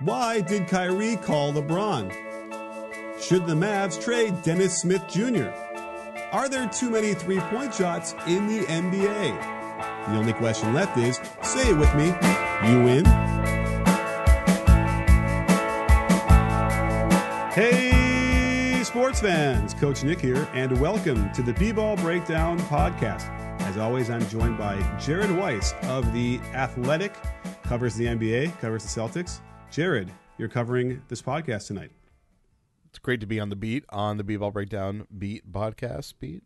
Why did Kyrie call LeBron? Should the Mavs trade Dennis Smith Jr.? Are there too many three-point shots in the NBA? The only question left is, say it with me, you win? Hey, sports fans, Coach Nick here, and welcome to the B-Ball Breakdown podcast. As always, I'm joined by Jared Weiss of The Athletic, covers the NBA, covers the Celtics. Jared, you're covering this podcast tonight. It's great to be on the beat, on the B-Ball Breakdown beat podcast beat.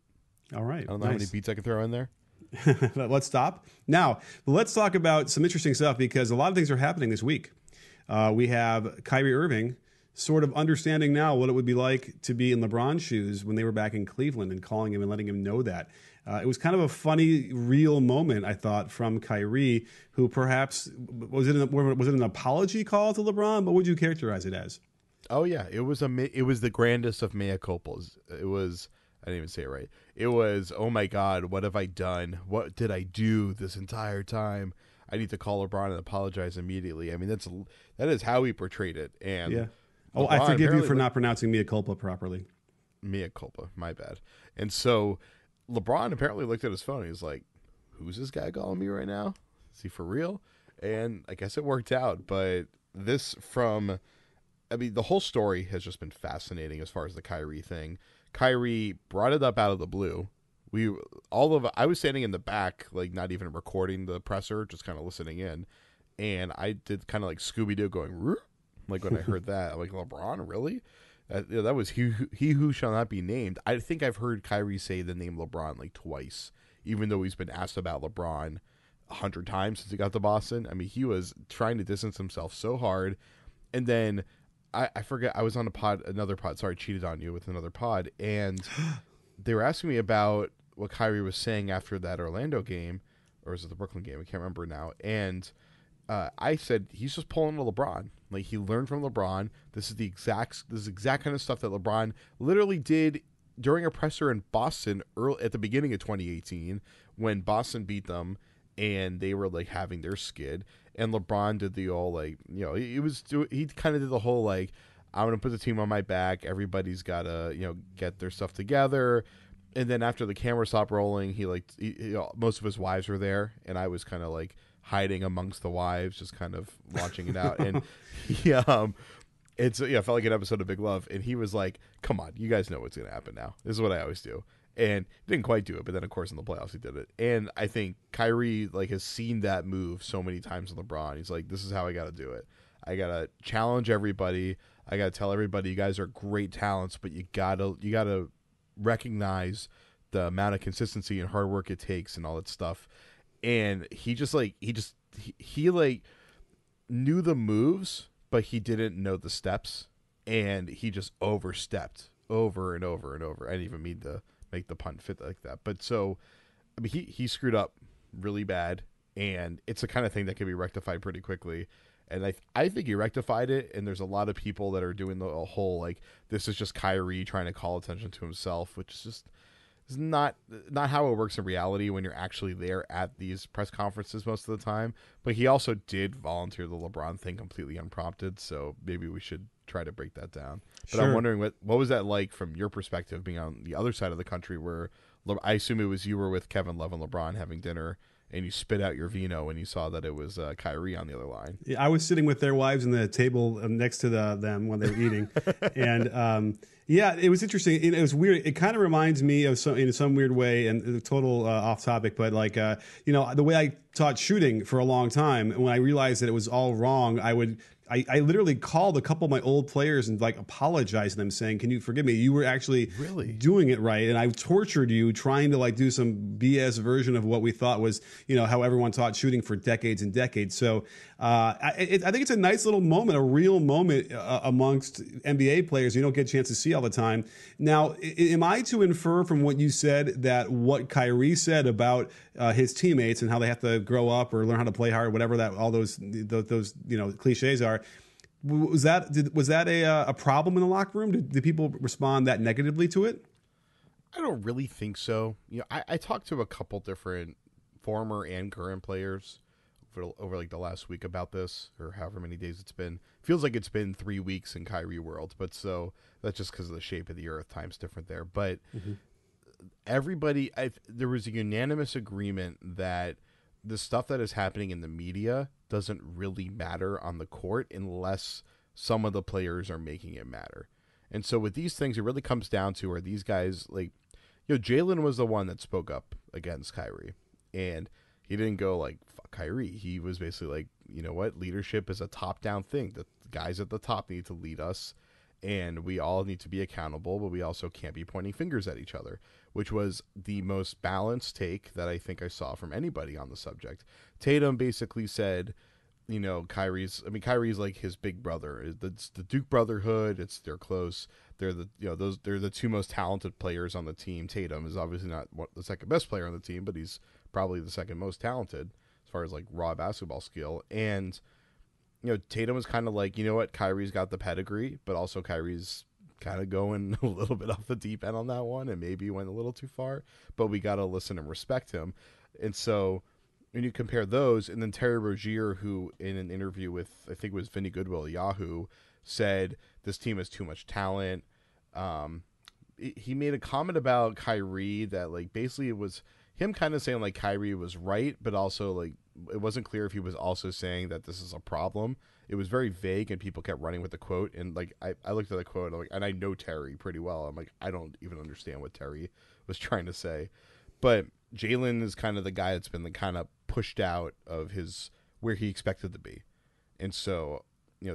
All right. I don't know how many beats I can throw in there. Let's stop. Now, let's talk about some interesting stuff because a lot of things are happening this week. We have Kyrie Irving sort of understanding now what it would be like to be in LeBron's shoes when they were back in Cleveland and calling him and letting him know that. It was kind of a funny, real moment, I thought, from Kyrie, who perhaps, was it an apology call to LeBron? What would you characterize it as? Oh, yeah. It was the grandest of mea culpas. It was, I didn't even say it right. It was, oh my God, what have I done? What did I do this entire time? I need to call LeBron and apologize immediately. I mean, that is how he portrayed it. And yeah. Oh, I forgive you for not pronouncing mea culpa properly. Mea culpa, my bad. And so LeBron apparently looked at his phone. He was like, who's this guy calling me right now? Is he for real? And I guess it worked out. But the whole story has just been fascinating as far as the Kyrie thing. Kyrie brought it up out of the blue. I was standing in the back, like not even recording the presser, just kind of listening in. And I did kind of like Scooby-Doo going, Roo! Like when I heard that, I'm like, LeBron, really? That was he who shall not be named. I think I've heard Kyrie say the name LeBron like twice, even though he's been asked about LeBron 100 times since he got to Boston. I mean, he was trying to distance himself so hard. And then I forget, I was on another pod. Sorry, cheated on you with another pod. And they were asking me about what Kyrie was saying after that Orlando game, or was it the Brooklyn game? I can't remember now. And I said he's just pulling a LeBron. Like, he learned from LeBron. This is exact kind of stuff that LeBron literally did during a presser in Boston at the beginning of 2018 when Boston beat them and they were like having their skid. And LeBron did the all like, you know, he kind of did the whole like, I'm going to put the team on my back. Everybody's got to, you know, get their stuff together. And then after the camera stopped rolling, most of his wives were there, and I was kind of like hiding amongst the wives, just kind of watching it out. And it felt like an episode of Big Love. And he was like, "Come on, you guys know what's going to happen now. This is what I always do." And he didn't quite do it, but then of course in the playoffs he did it. And I think Kyrie has seen that move so many times with LeBron. He's like, "This is how I got to do it. I got to challenge everybody. I got to tell everybody, you guys are great talents, but you gotta recognize the amount of consistency and hard work it takes and all that stuff." And he knew the moves, but he didn't know the steps, and he just overstepped over and over and over. I didn't even mean to make the pun fit like that, but so I mean he screwed up really bad, and it's the kind of thing that can be rectified pretty quickly. And I think he rectified it, and there's a lot of people that are doing the whole like, this is just Kyrie trying to call attention to himself, which is just is not how it works in reality when you're actually there at these press conferences most of the time. But he also did volunteer the LeBron thing completely unprompted, so maybe we should try to break that down. But sure. I'm wondering what was that like from your perspective, being on the other side of the country, where I assume it was you were with Kevin Love and LeBron having dinner, and you spit out your vino when you saw that it was Kyrie on the other line. Yeah, I was sitting with their wives in the table next to them when they were eating. And yeah, it was interesting. It was weird. It kind of reminds me of in some weird way, and total off topic, but like, the way I taught shooting for a long time, and when I realized that it was all wrong, I literally called a couple of my old players and like apologized to them, saying, "Can you forgive me? You were actually really doing it right, and I tortured you trying to like do some BS version of what we thought was, how everyone taught shooting for decades and decades." So I think it's a nice little moment, a real moment amongst NBA players you don't get a chance to see all the time. Now, am I to infer from what you said that what Kyrie said about his teammates and how they have to grow up or learn how to play hard, whatever that all those cliches are, was that a problem in the locker room? Did people respond that negatively to it? I don't really think so. I talked to a couple different former and current players over like the last week about this, or however many days it's been. Feels like it's been 3 weeks in Kyrie world, but so that's just because of the shape of the earth. Time's different there. But everybody, there was a unanimous agreement that the stuff that is happening in the media doesn't really matter on the court unless some of the players are making it matter. And so with these things, it really comes down to, are these guys like, Jalen was the one that spoke up against Kyrie, and he didn't go like, fuck Kyrie. He was basically like, you know what? Leadership is a top-down thing. The guys at the top need to lead us, and we all need to be accountable, but we also can't be pointing fingers at each other, which was the most balanced take that I think I saw from anybody on the subject. Tatum basically said, Kyrie's like his big brother. It's the Duke brotherhood. They're close. They're the two most talented players on the team. Tatum is obviously not the second best player on the team, but he's probably the second most talented as far as like raw basketball skill. And Tatum was kind of like, you know what, Kyrie's got the pedigree, but also Kyrie's kind of going a little bit off the deep end on that one, and maybe went a little too far. But we got to listen and respect him. And so when you compare those, and then Terry Rozier, who in an interview with, I think it was Vinny Goodwill at Yahoo, said this team has too much talent. He made a comment about Kyrie that like basically it was him kind of saying like Kyrie was right, but also like it wasn't clear if he was also saying that this is a problem. It was very vague, and people kept running with the quote. And like I looked at the quote, and I know Terry pretty well. I'm like, I don't even understand what Terry was trying to say. But Jalen is kind of the guy that's been kind of pushed out of his where he expected to be. And so,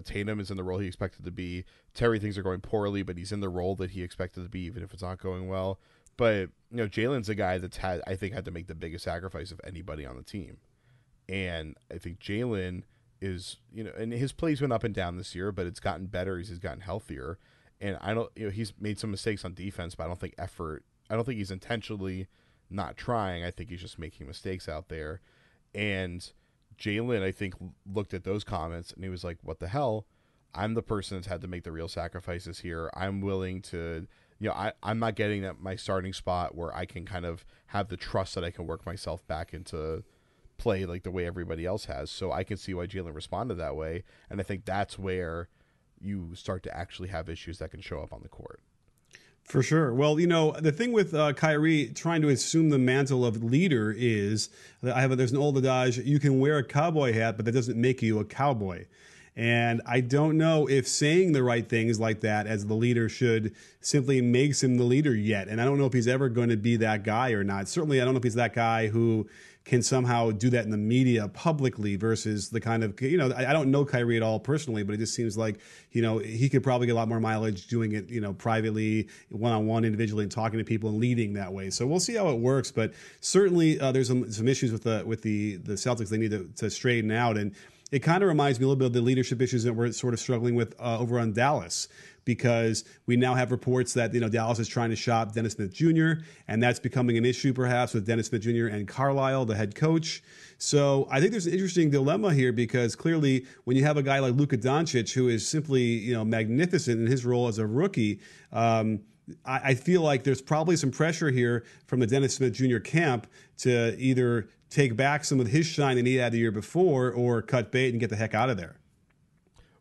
Tatum is in the role he expected to be. Terry, things are going poorly, but he's in the role that he expected to be, even if it's not going well. But, Jalen's a guy that's had to make the biggest sacrifice of anybody on the team. And I think Jalen is, and his plays went up and down this year, but it's gotten better as he's gotten healthier. And he's made some mistakes on defense, but I don't think he's intentionally not trying. I think he's just making mistakes out there. And Jalen, I think, looked at those comments and he was like, what the hell? I'm the person that's had to make the real sacrifices here. I'm willing to, I'm not getting at my starting spot where I can kind of have the trust that I can work myself back into play like the way everybody else has. So I can see why Jalen responded that way. And I think that's where you start to actually have issues that can show up on the court. For sure. Well, the thing with Kyrie trying to assume the mantle of leader is that there's an old adage: you can wear a cowboy hat, but that doesn't make you a cowboy. And I don't know if saying the right things like that as the leader should simply makes him the leader yet. And I don't know if he's ever going to be that guy or not. Certainly, I don't know if he's that guy who can somehow do that in the media publicly versus the kind of, I don't know Kyrie at all personally, but it just seems like, he could probably get a lot more mileage doing it, privately, one-on-one, individually, and talking to people and leading that way. So we'll see how it works. But certainly there's some issues with the Celtics they need to straighten out. And it kind of reminds me a little bit of the leadership issues that we're sort of struggling with over on Dallas, because we now have reports that Dallas is trying to shop Dennis Smith Jr., and that's becoming an issue perhaps with Dennis Smith Jr. and Carlisle, the head coach. So I think there's an interesting dilemma here, because clearly when you have a guy like Luka Doncic, who is simply magnificent in his role as a rookie, I feel like there's probably some pressure here from the Dennis Smith Jr. camp to either take back some of his shine that he had the year before, or cut bait and get the heck out of there.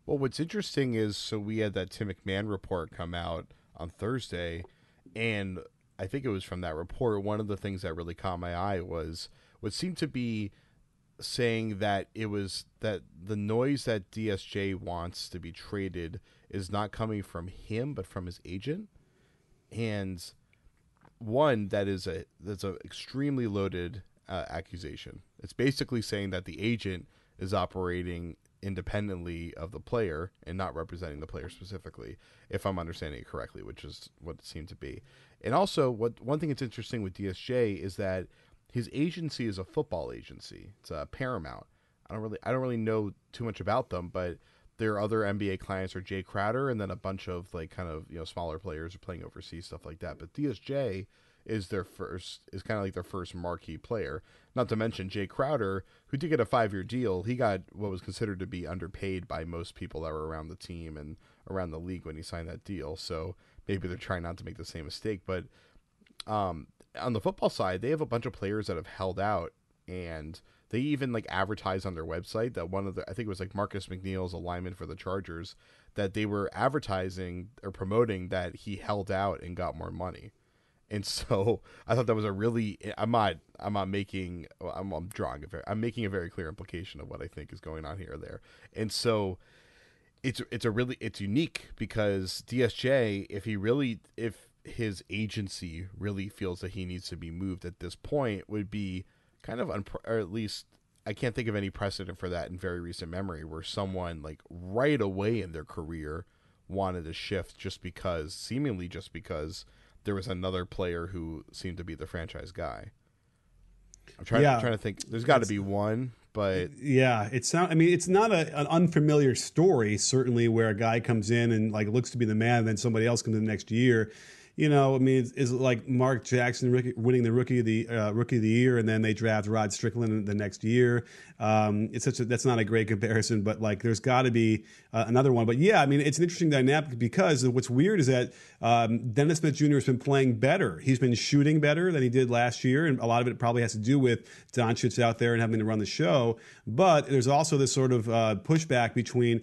Well, what's interesting is, so we had that Tim McMahon report come out on Thursday, and I think it was from that report, one of the things that really caught my eye was what seemed to be saying that it was that the noise that DSJ wants to be traded is not coming from him, but from his agent. And one, that's a extremely loaded accusation. It's basically saying that the agent is operating independently of the player and not representing the player specifically, if I'm understanding it correctly, which is what it seemed to be. And also, one thing that's interesting with DSJ is that his agency is a football agency. It's Paramount. I don't really know too much about them, but their other NBA clients are Jay Crowder, and then a bunch of like kind of smaller players are playing overseas, stuff like that. But DSJ is kind of like their first marquee player. Not to mention Jay Crowder, who did get a 5-year deal. He got what was considered to be underpaid by most people that were around the team and around the league when he signed that deal. So maybe they're trying not to make the same mistake. But on the football side, they have a bunch of players that have held out, and They even like advertised on their website that one of the, I think it was like Marcus McNeil's a lineman for the Chargers, that they were advertising or promoting that he held out and got more money. And so I thought that was a really, I'm making a very clear implication of what I think is going on here or there. And so it's unique because DSJ, if his agency really feels that he needs to be moved at this point, would be kind of, or at least I can't think of any precedent for that in very recent memory where someone like right away in their career wanted to shift seemingly just because there was another player who seemed to be the franchise guy. I'm trying to think. There's got to be one, but yeah, it's not. I mean, it's not an unfamiliar story. Certainly, where a guy comes in and like looks to be the man, and then somebody else comes in the next year. You know, I mean, it's like Mark Jackson winning the rookie of the year, and then they draft Rod Strickland the next year. That's not a great comparison, but like there's got to be another one. But yeah, I mean, it's an interesting dynamic because what's weird is that Dennis Smith Jr. has been playing better. He's been shooting better than he did last year, and a lot of it probably has to do with Doncic out there and having to run the show. But there's also this sort of pushback between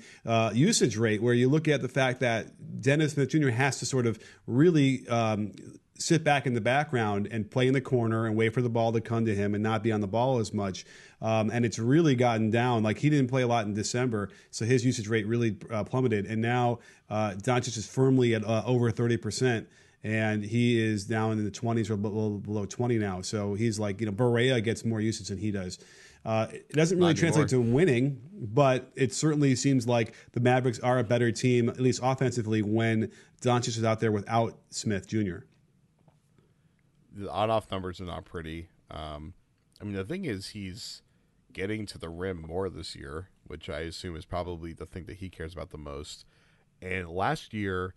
usage rate, where you look at the fact that Dennis Smith Jr. has to sort of really sit back in the background and play in the corner and wait for the ball to come to him and not be on the ball as much. And it's really gotten down. Like he didn't play a lot in December, so his usage rate really plummeted. And now Doncic is firmly at over 30%. And he is down in the 20s or below 20 now. So he's like, Barea gets more usage than he does. It doesn't really translate to winning, but it certainly seems like the Mavericks are a better team, at least offensively, when Doncic is out there without Smith Jr. The on-off numbers are not pretty. I mean, the thing is he's getting to the rim more this year, which I assume is probably the thing that he cares about the most. And last year,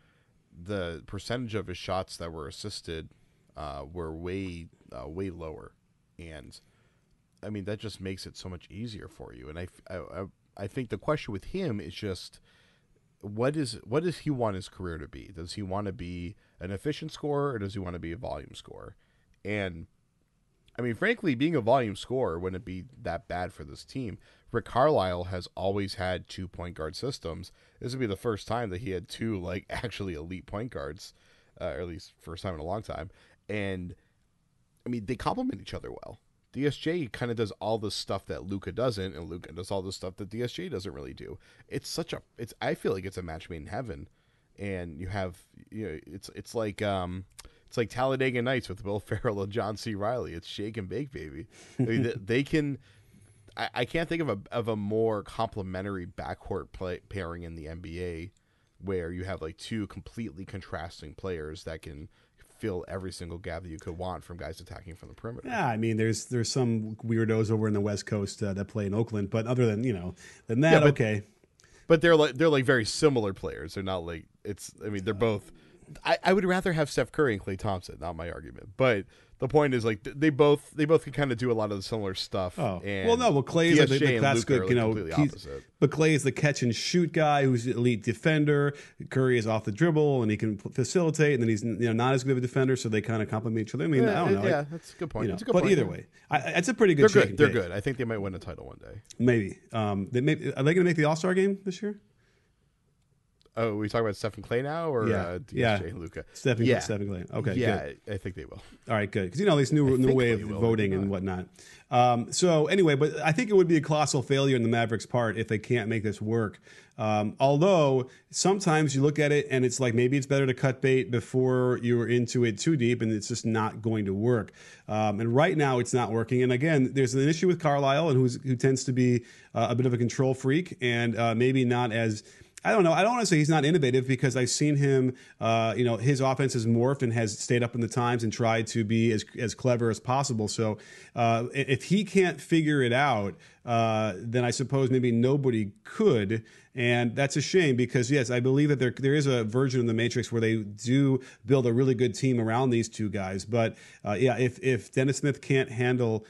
the percentage of his shots that were assisted were way lower. And I mean, that just makes it so much easier for you. And I think the question with him is just, what does he want his career to be? Does he want to be an efficient scorer, or does he want to be a volume scorer? And I mean, frankly, being a volume scorer wouldn't be that bad for this team. Rick Carlisle has always had 2 point guard systems. This would be the first time that he had two like actually elite point guards, or at least first time in a long time. And I mean, they complement each other well. DSJ kind of does all the stuff that Luka doesn't, and Luka does all the stuff that DSJ doesn't really do. I feel like it's a match made in heaven. And you have, it's like Talladega Nights with Will Ferrell and John C. Reilly. It's shake and bake, baby. I mean, they can. I can't think of a more complementary backcourt pairing in the NBA, where you have like two completely contrasting players that can fill every single gap that you could want from guys attacking from the perimeter. Yeah, I mean, there's some weirdos over in the West Coast that play in Oakland, but other than than that, yeah, okay. But they're like very similar players. They're not like they're both. I would rather have Steph Curry and Klay Thompson, not my argument. But the point is, like, they both can kind of do a lot of the similar stuff. Oh, and well, no, Klay is the classic, completely opposite. But Klay is the catch and shoot guy who's an elite defender. Curry is off the dribble and he can facilitate, and then he's not as good of a defender, so they kind of complement each other. I mean, I don't know. Yeah, that's a good point. That's a good but point. Either way, it's a pretty good. They're good. I think they might win a title one day. Maybe. Are they going to make the All-Star game this year? Oh, we talking about Steph and Clay now, or DSJ and Luka? Steph and Clay. Okay, yeah, good. I think they will. All right, good. Because this new way of voting and whatnot. So anyway, but I think it would be a colossal failure on the Mavericks' part if they can't make this work. Although sometimes you look at it and it's like maybe it's better to cut bait before you're into it too deep, and it's just not going to work. And right now it's not working. And again, there's an issue with Carlisle, and who tends to be a bit of a control freak, and maybe not as. I don't know. I don't want to say he's not innovative, because I've seen him, his offense has morphed and has stayed up in the times and tried to be as clever as possible. So if he can't figure it out, then I suppose maybe nobody could. And that's a shame, because, yes, I believe that there is a version of the Matrix where they do build a really good team around these two guys. But, if Dennis Smith can't handle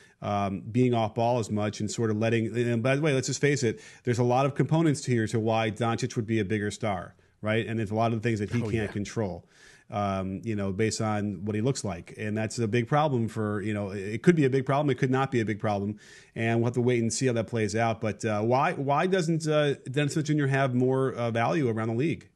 being off ball as much and sort of and by the way, let's just face it, there's a lot of components here to why Doncic would be a bigger star, right? And there's a lot of the things that he can't control. based on what he looks like. And that's a big problem for, it could be a big problem. It could not be a big problem. And we'll have to wait and see how that plays out. But why doesn't Dennis Smith Jr. have more value around the league?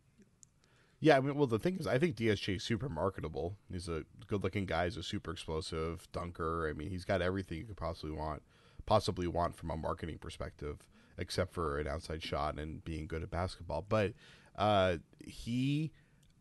Yeah, I mean, well, the thing is, I think DSJ is super marketable. He's a good-looking guy. He's a super explosive dunker. I mean, he's got everything you could possibly want from a marketing perspective, except for an outside shot and being good at basketball. But I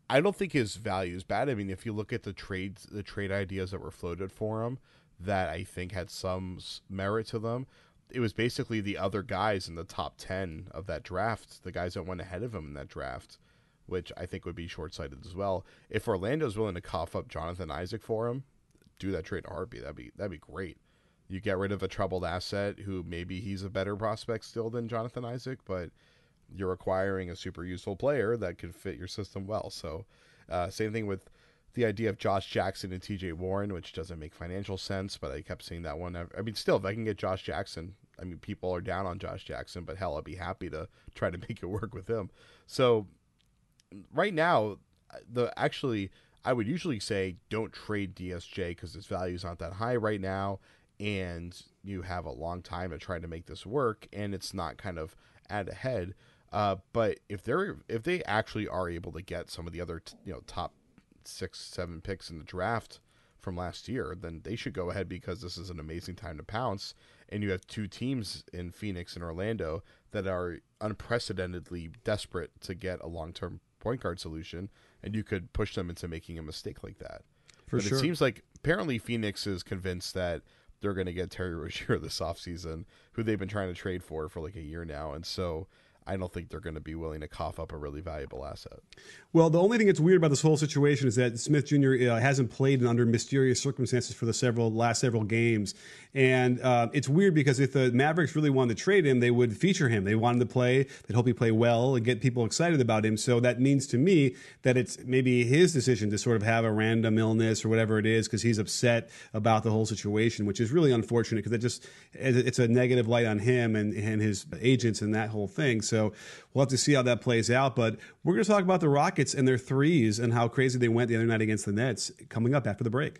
don't think his value is bad. I mean, if you look at the trade ideas that were floated for him, that I think had some merit to them, it was basically the other guys in the top 10 of that draft, the guys that went ahead of him in that draft, which I think would be short-sighted as well. If Orlando's willing to cough up Jonathan Isaac for him, do that trade in a heartbeat. That'd be great. You get rid of a troubled asset who maybe he's a better prospect still than Jonathan Isaac, but you're acquiring a super useful player that could fit your system well. So same thing with the idea of Josh Jackson and TJ Warren, which doesn't make financial sense, but I kept saying that one. I mean, still, if I can get Josh Jackson, I mean, people are down on Josh Jackson, but hell, I'd be happy to try to make it work with him. So right now, I would usually say don't trade DSJ because his value is not that high right now, and you have a long time to try to make this work, and it's not kind of add ahead. But if they actually are able to get some of the other top 6-7 picks in the draft from last year, then they should go ahead because this is an amazing time to pounce. And you have two teams in Phoenix and Orlando that are unprecedentedly desperate to get a long-term point guard solution, and you could push them into making a mistake like that. But sure. It seems like apparently Phoenix is convinced that they're going to get Terry Rozier this offseason, who they've been trying to trade for like a year now. And so I don't think they're going to be willing to cough up a really valuable asset. Well, the only thing that's weird about this whole situation is that Smith Jr. Hasn't played under mysterious circumstances for the last several games. And it's weird because if the Mavericks really wanted to trade him, they would feature him. They wanted to play. They'd hope he play well and get people excited about him. So that means to me that it's maybe his decision to sort of have a random illness or whatever it is because he's upset about the whole situation, which is really unfortunate because it's a negative light on him and his agents and that whole thing. So we'll have to see how that plays out. But we're going to talk about the Rockets and their threes and how crazy they went the other night against the Nets coming up after the break.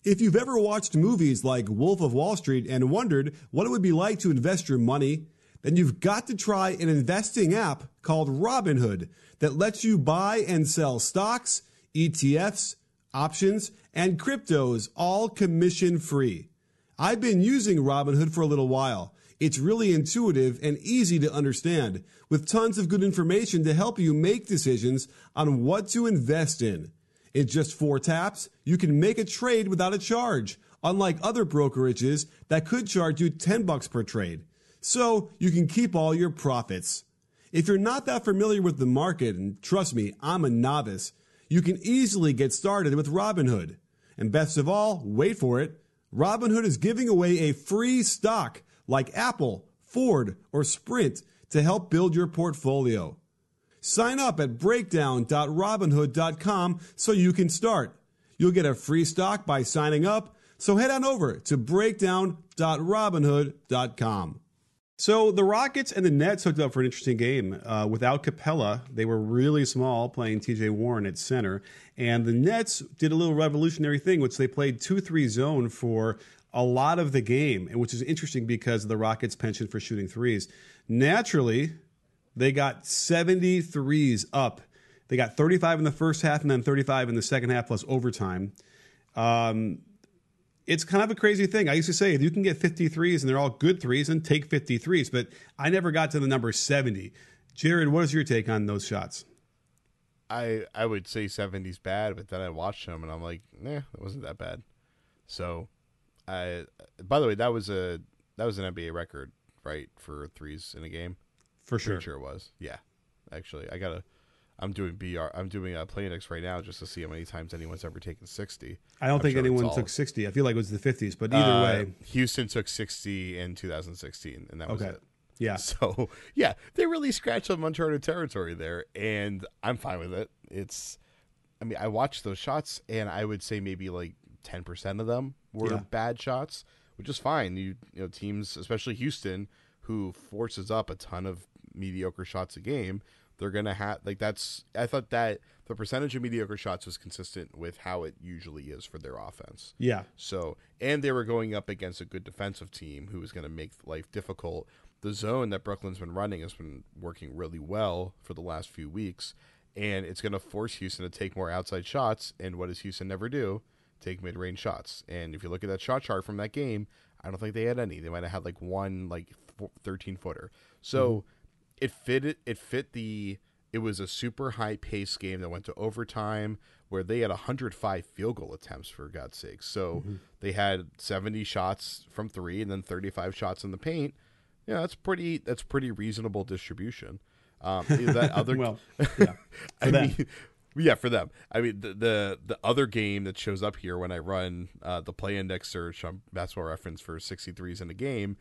If you've ever watched movies like Wolf of Wall Street and wondered what it would be like to invest your money, then you've got to try an investing app called Robinhood that lets you buy and sell stocks, ETFs, options, and cryptos, all commission-free. I've been using Robinhood for a little while. It's really intuitive and easy to understand, with tons of good information to help you make decisions on what to invest in. In just 4 taps, you can make a trade without a charge, unlike other brokerages that could charge you $10 per trade. So you can keep all your profits. If you're not that familiar with the market, and trust me, I'm a novice, you can easily get started with Robinhood. And best of all, wait for it, Robinhood is giving away a free stock like Apple, Ford, or Sprint to help build your portfolio. Sign up at breakdown.robinhood.com so you can start. You'll get a free stock by signing up, so head on over to breakdown.robinhood.com. So the Rockets and the Nets hooked up for an interesting game. Without Capella, they were really small, playing TJ Warren at center. And the Nets did a little revolutionary thing, which they played 2-3 zone for a lot of the game, which is interesting because of the Rockets' penchant for shooting threes. Naturally, they got 73s up. They got 35 in the first half and then 35 in the second half plus overtime. It's kind of a crazy thing. I used to say, if you can get 53s and they're all good threes, then take 53s. But I never got to the number 70. Jared, what is your take on those shots? I would say 70's bad, but then I watched them and I'm like, it wasn't that bad. So, by the way, that was an NBA record, right, for threes in a game? For sure. Pretty sure it was. Yeah. Actually, I'm doing Playnix right now just to see how many times anyone's ever taken 60. I don't think anyone took 60. I feel like it was the 50s, but either way. Houston took 60 in 2016, and that was it. Yeah. So, yeah, they really scratched some uncharted territory there, and I'm fine with it. I watched those shots, and I would say maybe like 10% of them were bad shots, which is fine. You know, teams, especially Houston, who forces up a ton of mediocre shots a game, they're going to have, like, that's, I thought that the percentage of mediocre shots was consistent with how it usually is for their offense. Yeah. So, and they were going up against a good defensive team who was going to make life difficult. The zone that Brooklyn's been running has been working really well for the last few weeks, and it's going to force Houston to take more outside shots. And what does Houston never do? Take mid-range shots. And if you look at that shot chart from that game, I don't think they had any. They might have had like one 13-footer. So it fit the. It was a super high-paced game that went to overtime where they had 105 field goal attempts, for God's sake. So they had 70 shots from three and then 35 shots in the paint. Yeah, that's pretty reasonable distribution. That other, well, yeah, for them. I mean, the other game that shows up here when I run the play index search on Basketball Reference for 63s in a game.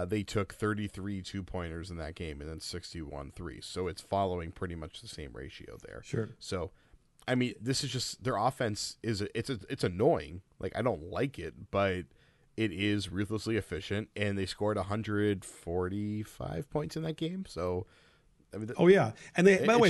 They took 33 2-pointers in that game and then 61 threes. So it's following pretty much the same ratio there. Sure. So, I mean, this is just their offense it's annoying. Like, I don't like it, but it is ruthlessly efficient, and they scored 145 points in that game. So, I mean, and by the way,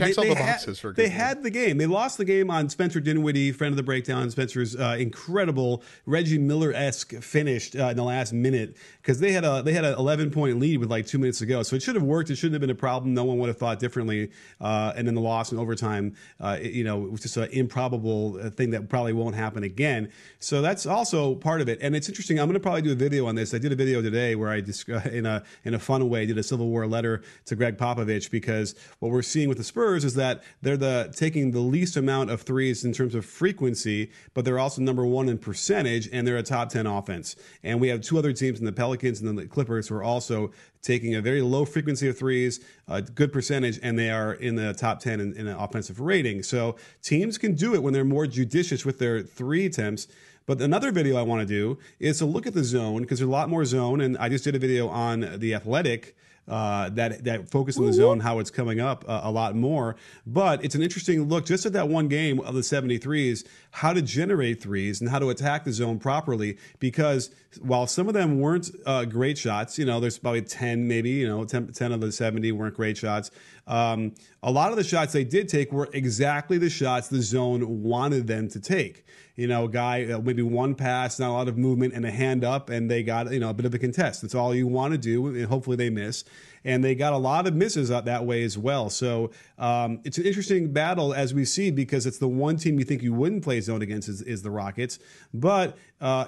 they had the game. They lost the game on Spencer Dinwiddie, friend of the breakdown. Spencer's incredible Reggie Miller-esque finish in the last minute because they had an 11-point lead with like 2 minutes to go. So it should have worked. It shouldn't have been a problem. No one would have thought differently. And then the loss in overtime, it was just an improbable thing that probably won't happen again. So that's also part of it. And it's interesting. I'm going to probably do a video on this. I did a video today where I in a fun way did a Civil War letter to Greg Popovich because what we're seeing with the Spurs is that they're taking the least amount of threes in terms of frequency, but they're also number one in percentage, and they're a top 10 offense. And we have two other teams in the Pelicans and then the Clippers who are also taking a very low frequency of threes, a good percentage, and they are in the top 10 in an offensive rating. So teams can do it when they're more judicious with their three attempts. But another video I want to do is to look at the zone because there's a lot more zone, and I just did a video on The Athletic that focus on the zone, how it's coming up a lot more. But it's an interesting look just at that one game of the 73s, how to generate threes and how to attack the zone properly. Because while some of them weren't great shots, there's probably 10 maybe, 10 of the 70 weren't great shots. A lot of the shots they did take were exactly the shots the zone wanted them to take. A guy, maybe one pass, not a lot of movement, and a hand up, and they got, a bit of a contest. That's all you want to do, and hopefully they miss. And they got a lot of misses out that way as well. So it's an interesting battle as we see because it's the one team you think you wouldn't play zone against is the Rockets. But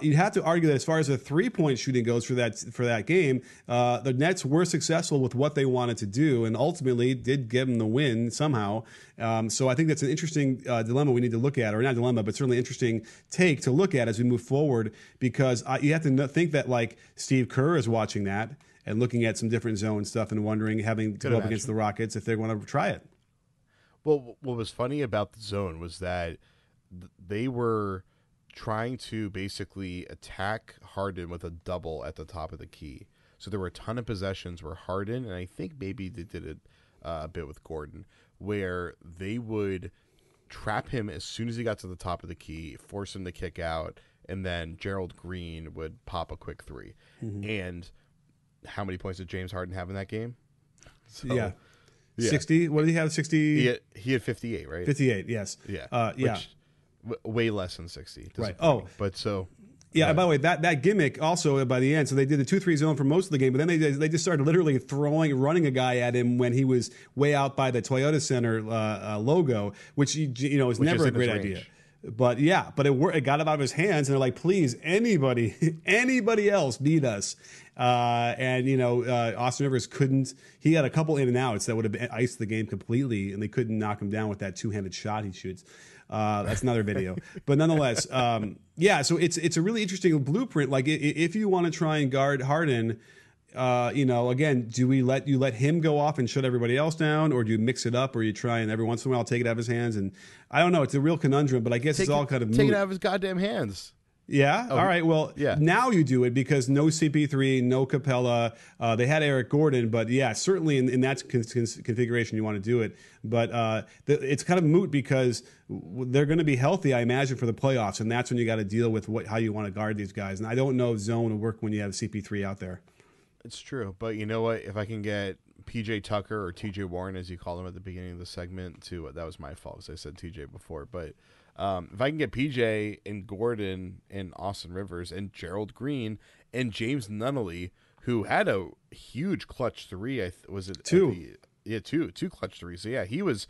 you'd have to argue that as far as the three-point shooting goes for that game, the Nets were successful with what they wanted to do and ultimately did give them the win somehow. So I think that's an interesting dilemma we need to look at, or not dilemma, but certainly interesting take to look at as we move forward because you have to think that like Steve Kerr is watching that and looking at some different zone stuff and wondering, having to go up against the Rockets if they want to try it. Well, what was funny about the zone was that they were trying to basically attack Harden with a double at the top of the key. So there were a ton of possessions where Harden, and I think maybe they did it a bit with Gordon, where they would trap him as soon as he got to the top of the key, force him to kick out, and then Gerald Green would pop a quick three. Mm-hmm. And how many points did James Harden have in that game? Yeah. 60. What did he have? 60. He had 58, right? 58. Yes. Yeah. Way less than 60. Right. Oh, but so. Yeah. By the way, that gimmick also by the end. So they did the 2-3 zone for most of the game, but then they just started literally running a guy at him when he was way out by the Toyota Center logo, which is never a great idea. But it got him out of his hands, and they're like, please, anybody else beat us. Austin Rivers couldn't. He had a couple in and outs that would have iced the game completely, and they couldn't knock him down with that two-handed shot he shoots. That's another video. But nonetheless, so it's a really interesting blueprint. Like if you want to try and guard Harden, again, do we let him go off and shut everybody else down, or do you mix it up, or you try and every once in a while take it out of his hands? And I don't know. It's a real conundrum, but I guess it's all kind of take it out of his goddamn hands. Yeah. All right. Well, now you do it because no CP3, no Capella. They had Eric Gordon, but certainly in that configuration you want to do it. But it's kind of moot because they're going to be healthy, I imagine, for the playoffs, and that's when you got to deal with how you want to guard these guys. And I don't know if zone will work when you have CP3 out there. It's true, but you know what? If I can get PJ Tucker, or TJ Warren, as you called him at the beginning of the segment, to that was my fault because I said TJ before. But if I can get PJ and Gordon and Austin Rivers and Gerald Green and James Nunnally, who had a huge clutch three, was it two? Two clutch threes. So yeah, he was.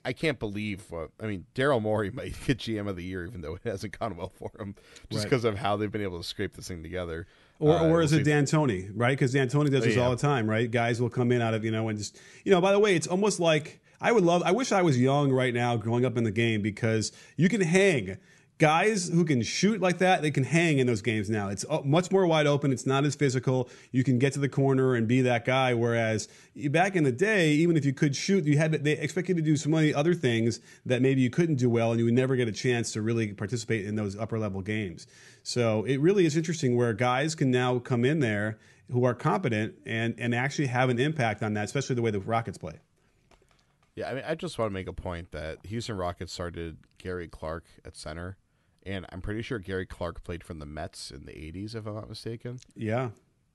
I can't believe what I mean. Daryl Morey might get GM of the year, even though it hasn't gone well for him, just because of how they've been able to scrape this thing together. Or is it D'Antoni, right? Because D'Antoni does this all the time, right? Guys will come in out of, and just, by the way, it's almost like I wish I was young right now growing up in the game, because you can hang. Guys who can shoot like that, they can hang in those games now. It's much more wide open. It's not as physical. You can get to the corner and be that guy. Whereas back in the day, even if you could shoot, they expect you to do so many other things that maybe you couldn't do well, and you would never get a chance to really participate in those upper level games. So it really is interesting where guys can now come in there who are competent and actually have an impact on that, especially the way the Rockets play. Yeah, I mean, I just want to make a point that Houston Rockets started Gary Clark at center. And I'm pretty sure Gary Clark played from the Mets in the 80s, if I'm not mistaken. Yeah,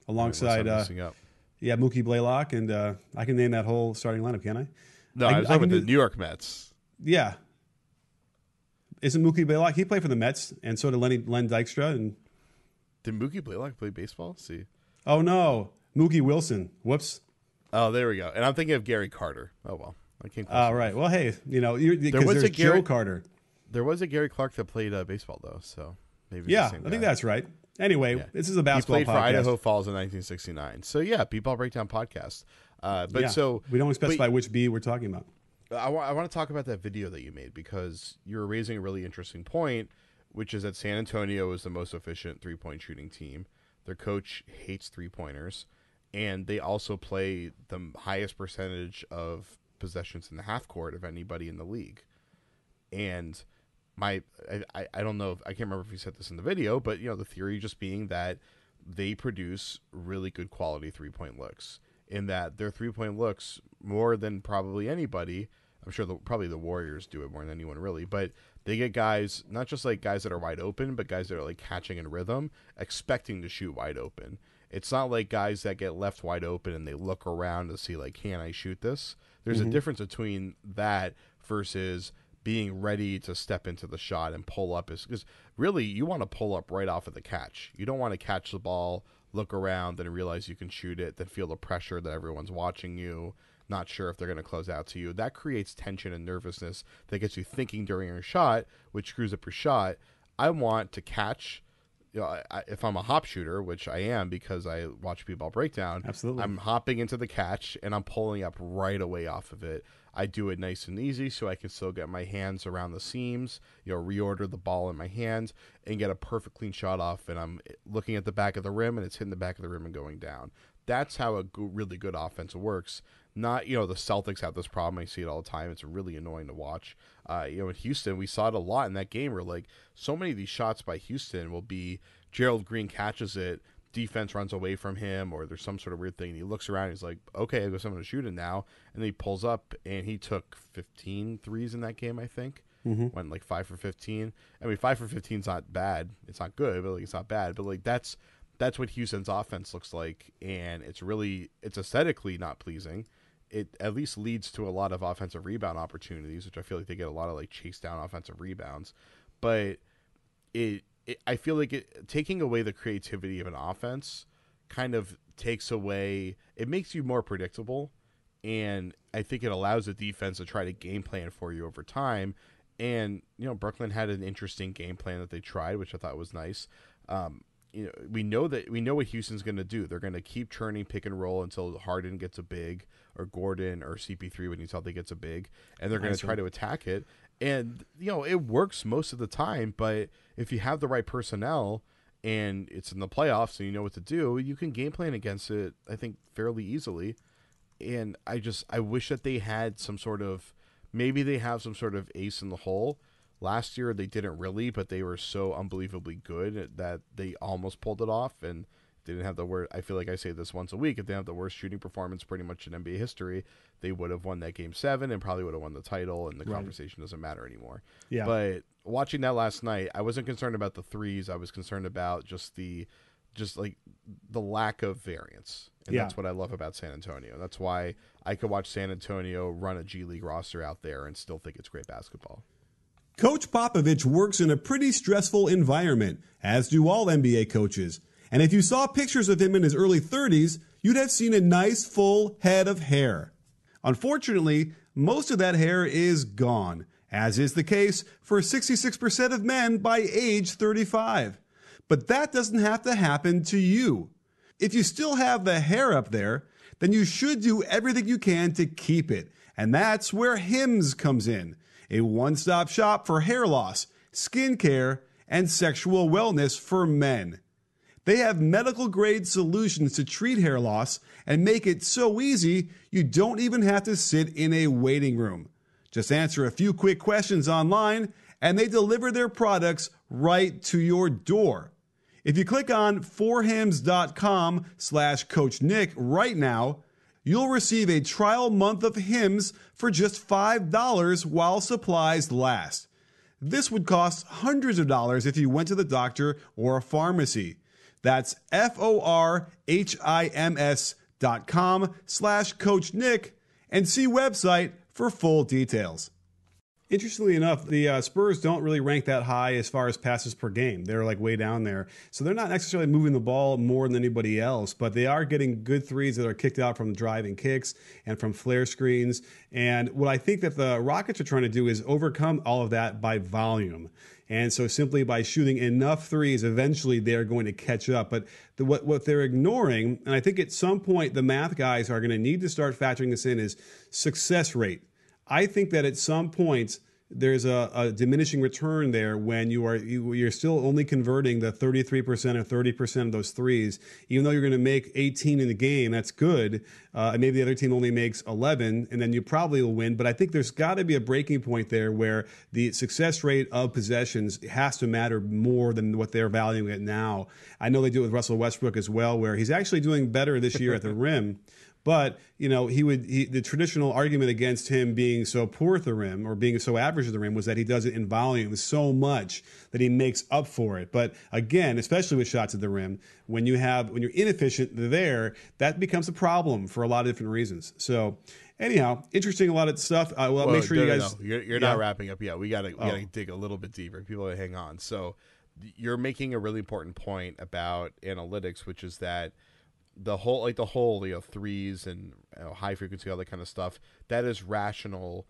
alongside Mookie Blaylock, and I can name that whole starting lineup, can't I? No, I was talking about the New York Mets. Yeah. Isn't Mookie Blaylock? He played for the Mets, and so did Len Dykstra. And did Mookie Blaylock play baseball? Let's see. Oh, no. Mookie Wilson. Whoops. Oh, there we go. And I'm thinking of Gary Carter. Oh, well. I can't. Right. Well, hey, there's Joe Carter. There was a Gary Clark that played baseball, though, so maybe I think that's right. Anyway, This is a basketball podcast. He played for Idaho Falls in 1969. So, yeah, B-Ball Breakdown podcast. So we don't specify which B we're talking about. I want to talk about that video that you made, because you're raising a really interesting point, which is that San Antonio is the most efficient three-point shooting team. Their coach hates three-pointers, and they also play the highest percentage of possessions in the half court of anybody in the league. And I don't know, I can't remember if you said this in the video, but the theory just being that they produce really good quality 3-point looks, in that their 3-point looks, more than probably anybody, I'm sure probably the Warriors do it more than anyone really, but they get guys, not just like guys that are wide open, but guys that are like catching in rhythm, expecting to shoot wide open. It's not like guys that get left wide open and they look around to see like, can I shoot this? There's a difference between that versus being ready to step into the shot and pull up, because really you want to pull up right off of the catch. You don't want to catch the ball, look around, then realize you can shoot it, then feel the pressure that everyone's watching you, not sure if they're going to close out to you. That creates tension and nervousness that gets you thinking during your shot, which screws up your shot. I want to catch. If I'm a hop shooter, which I am because I watch B-Ball Breakdown, absolutely, I'm hopping into the catch and I'm pulling up right away off of it. I do it nice and easy so I can still get my hands around the seams, reorder the ball in my hands and get a perfect clean shot off, and I'm looking at the back of the rim and it's hitting the back of the rim and going down. That's how a really good offense works. Not, the Celtics have this problem. I see it all the time. It's really annoying to watch. In Houston, we saw it a lot in that game where, like, so many of these shots by Houston will be Gerald Green catches it, defense runs away from him, or there's some sort of weird thing, and he looks around and he's like, okay, I guess I'm going to shoot it now. And then he pulls up, and he took 15 threes in that game, I think. Went, like, 5 for 15. I mean, 5 for 15 is not bad. It's not good, but, like, it's not bad. But, like, that's what Houston's offense looks like, and it's aesthetically not pleasing. It at least leads to a lot of offensive rebound opportunities, which I feel like they get a lot of like chase down offensive rebounds. But I feel like taking away the creativity of an offense kind of takes away. It makes you more predictable, and I think it allows the defense to try to game plan for you over time. And Brooklyn had an interesting game plan that they tried, which I thought was nice. We know what Houston's going to do. They're going to keep churning pick and roll until Harden gets a big, or Gordon or CP3 when he gets a big, and they're going to try to attack it. And it works most of the time. But if you have the right personnel and it's in the playoffs and you know what to do, you can game plan against it, I think, fairly easily. And I wish that they had maybe they have some sort of ace in the hole. Last year, they didn't really, but they were so unbelievably good that they almost pulled it off, and they didn't have the worst. I feel like I say this once a week. If they have the worst shooting performance pretty much in NBA history, they would have won that Game 7 and probably would have won the title, and the conversation doesn't matter anymore. Yeah. But watching that last night, I wasn't concerned about the threes. I was concerned about just the just like the lack of variance. And that's what I love about San Antonio. That's why I could watch San Antonio run a G League roster out there and still think it's great basketball. Coach Popovich works in a pretty stressful environment, as do all NBA coaches. And if you saw pictures of him in his early 30s, you'd have seen a nice full head of hair. Unfortunately, most of that hair is gone, as is the case for 66% of men by age 35. But that doesn't have to happen to you. If you still have the hair up there, then you should do everything you can to keep it. And that's where Hims comes in, a one-stop shop for hair loss, skincare, and sexual wellness for men. They have medical-grade solutions to treat hair loss and make it so easy you don't even have to sit in a waiting room. Just answer a few quick questions online, and they deliver their products right to your door. If you click on forhims.com/Coach Nick right now, you'll receive a trial month of Hims for just $5 while supplies last. This would cost hundreds of dollars if you went to the doctor or a pharmacy. That's forhims.com/Coach Nick and see website for full details. Interestingly enough, the Spurs don't really rank that high as far as passes per game. They're like way down there. So they're not necessarily moving the ball more than anybody else, but they are getting good threes that are kicked out from driving kicks and from flare screens. And what I think that the Rockets are trying to do is overcome all of that by volume. And so simply by shooting enough threes, eventually they're going to catch up. But what they're ignoring, and I think at some point the math guys are going to need to start factoring this in, is success rate. I think that at some point there's a diminishing return there when you're still only converting the 33% or 30% of those threes. Even though you're going to make 18 in the game, that's good. And maybe the other team only makes 11, and then you probably will win. But I think there's got to be a breaking point there where the success rate of possessions has to matter more than what they're valuing it now. I know they do it with Russell Westbrook as well, where he's actually doing better this year at the rim. But, the traditional argument against him being so poor at the rim or being so average at the rim was that he does it in volume so much that he makes up for it. But again, especially with shots at the rim, when you're inefficient there, that becomes a problem for a lot of different reasons. So anyhow, interesting, a lot of stuff. Make sure you guys. No. You're not wrapping up yet. We gotta dig a little bit deeper. People gotta hang on. So you're making a really important point about analytics, which is that the whole threes and high frequency, all that kind of stuff, that is rational,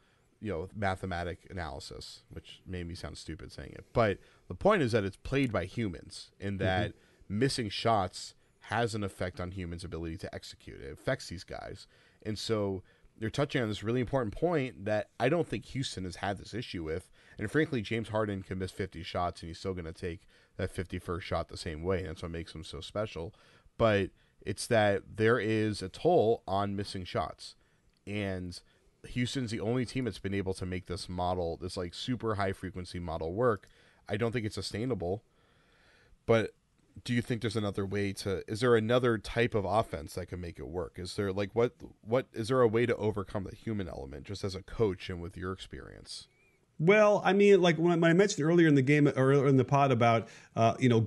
mathematic analysis, which made me sound stupid saying it. But the point is that it's played by humans, and that missing shots has an effect on humans' ability to execute. It affects these guys. And so you're touching on this really important point that I don't think Houston has had this issue with. And frankly, James Harden can miss 50 shots and he's still going to take that 51st shot the same way. And that's what makes him so special. But it's that there is a toll on missing shots. And Houston's the only team that's been able to make this model, this like super high frequency model work. I don't think it's sustainable. But do you think there's another way is there another type of offense that can make it work? Is there is there a way to overcome the human element just as a coach and with your experience? Well, I mean, like when I mentioned earlier in the game or in the pod about,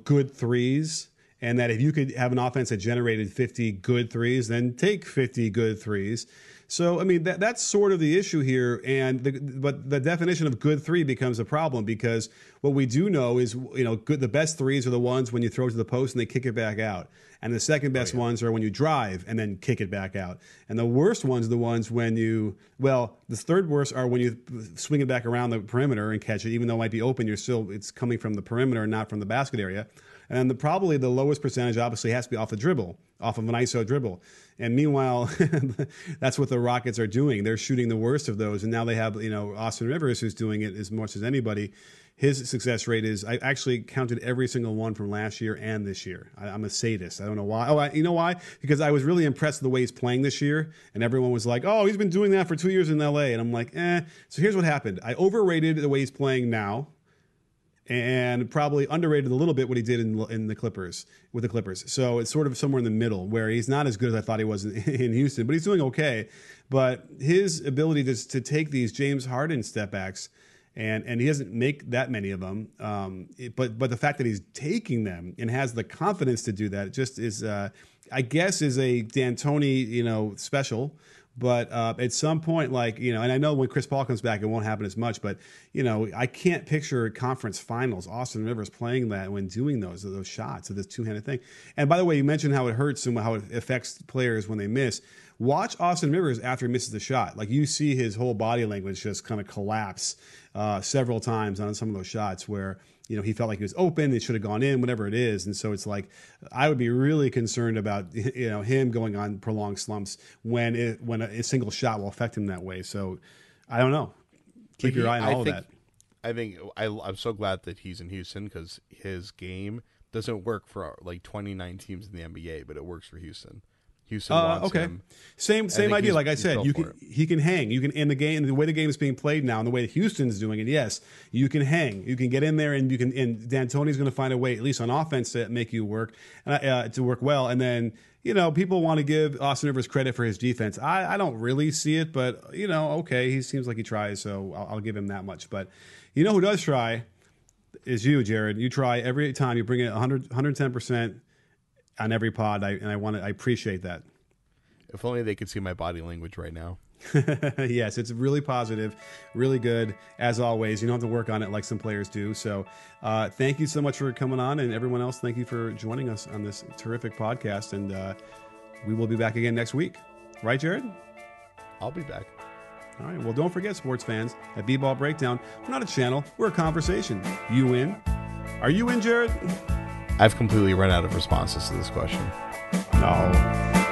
good threes, and that if you could have an offense that generated 50 good threes, then take 50 good threes. So, I mean, that's sort of the issue here. But the definition of good three becomes a problem because what we do know is, the best threes are the ones when you throw to the post and they kick it back out. And the second best ones are when you drive and then kick it back out. And the worst ones are the ones when the third worst are when you swing it back around the perimeter and catch it, even though it might be open, it's coming from the perimeter and not from the basket area. And then probably the lowest percentage obviously has to be off the dribble, off of an ISO dribble. And meanwhile, that's what the Rockets are doing. They're shooting the worst of those. And now they have, Austin Rivers, who's doing it as much as anybody. His success rate is, I actually counted every single one from last year and this year. I'm a sadist. I don't know why. You know why? Because I was really impressed with the way he's playing this year. And everyone was like, oh, he's been doing that for 2 years in LA. And I'm like, So here's what happened. I overrated the way he's playing now, and probably underrated a little bit what he did in the Clippers with the Clippers. So it's sort of somewhere in the middle where he's not as good as I thought he was in Houston, but he's doing okay. But his ability to take these James Harden step backs and he doesn't make that many of them. But the fact that he's taking them and has the confidence to do that just is, I guess, is a D'Antoni, special. But at some point, and I know when Chris Paul comes back, it won't happen as much. But, I can't picture conference finals, Austin Rivers playing that when doing those shots of this two-handed thing. And by the way, you mentioned how it hurts and how it affects players when they miss. Watch Austin Rivers after he misses the shot. Like, you see his whole body language just kind of collapse several times on some of those shots where, he felt like he was open, it should have gone in, whatever it is. And so it's like, I would be really concerned about, him going on prolonged slumps when a single shot will affect him that way. So I don't know. Keep your eye on all of that. I'm so glad that he's in Houston because his game doesn't work for like 29 teams in the NBA, but it works for Houston. Houston wants him. Same idea. Like I said, he can hang. You can in the game, the way the game is being played now, and the way Houston's doing it. Yes, you can hang. You can get in there, and you can. And D'Antoni's going to find a way, at least on offense, to make you work, to work well. And then people want to give Austin Rivers credit for his defense. I don't really see it, but okay, he seems like he tries, so I'll give him that much. But who does try is you, Jared. You try every time. You bring it 110%. On every pod, I appreciate that. If only they could see my body language right now. Yes, it's really positive, really good. As always, you don't have to work on it like some players do. So thank you so much for coming on, and everyone else, thank you for joining us on this terrific podcast. And we will be back again next week. Right, Jared? I'll be back. All right. Well, don't forget, sports fans, at B-Ball Breakdown, we're not a channel. We're a conversation. You in? Are you in, Jared? I've completely run out of responses to this question. No.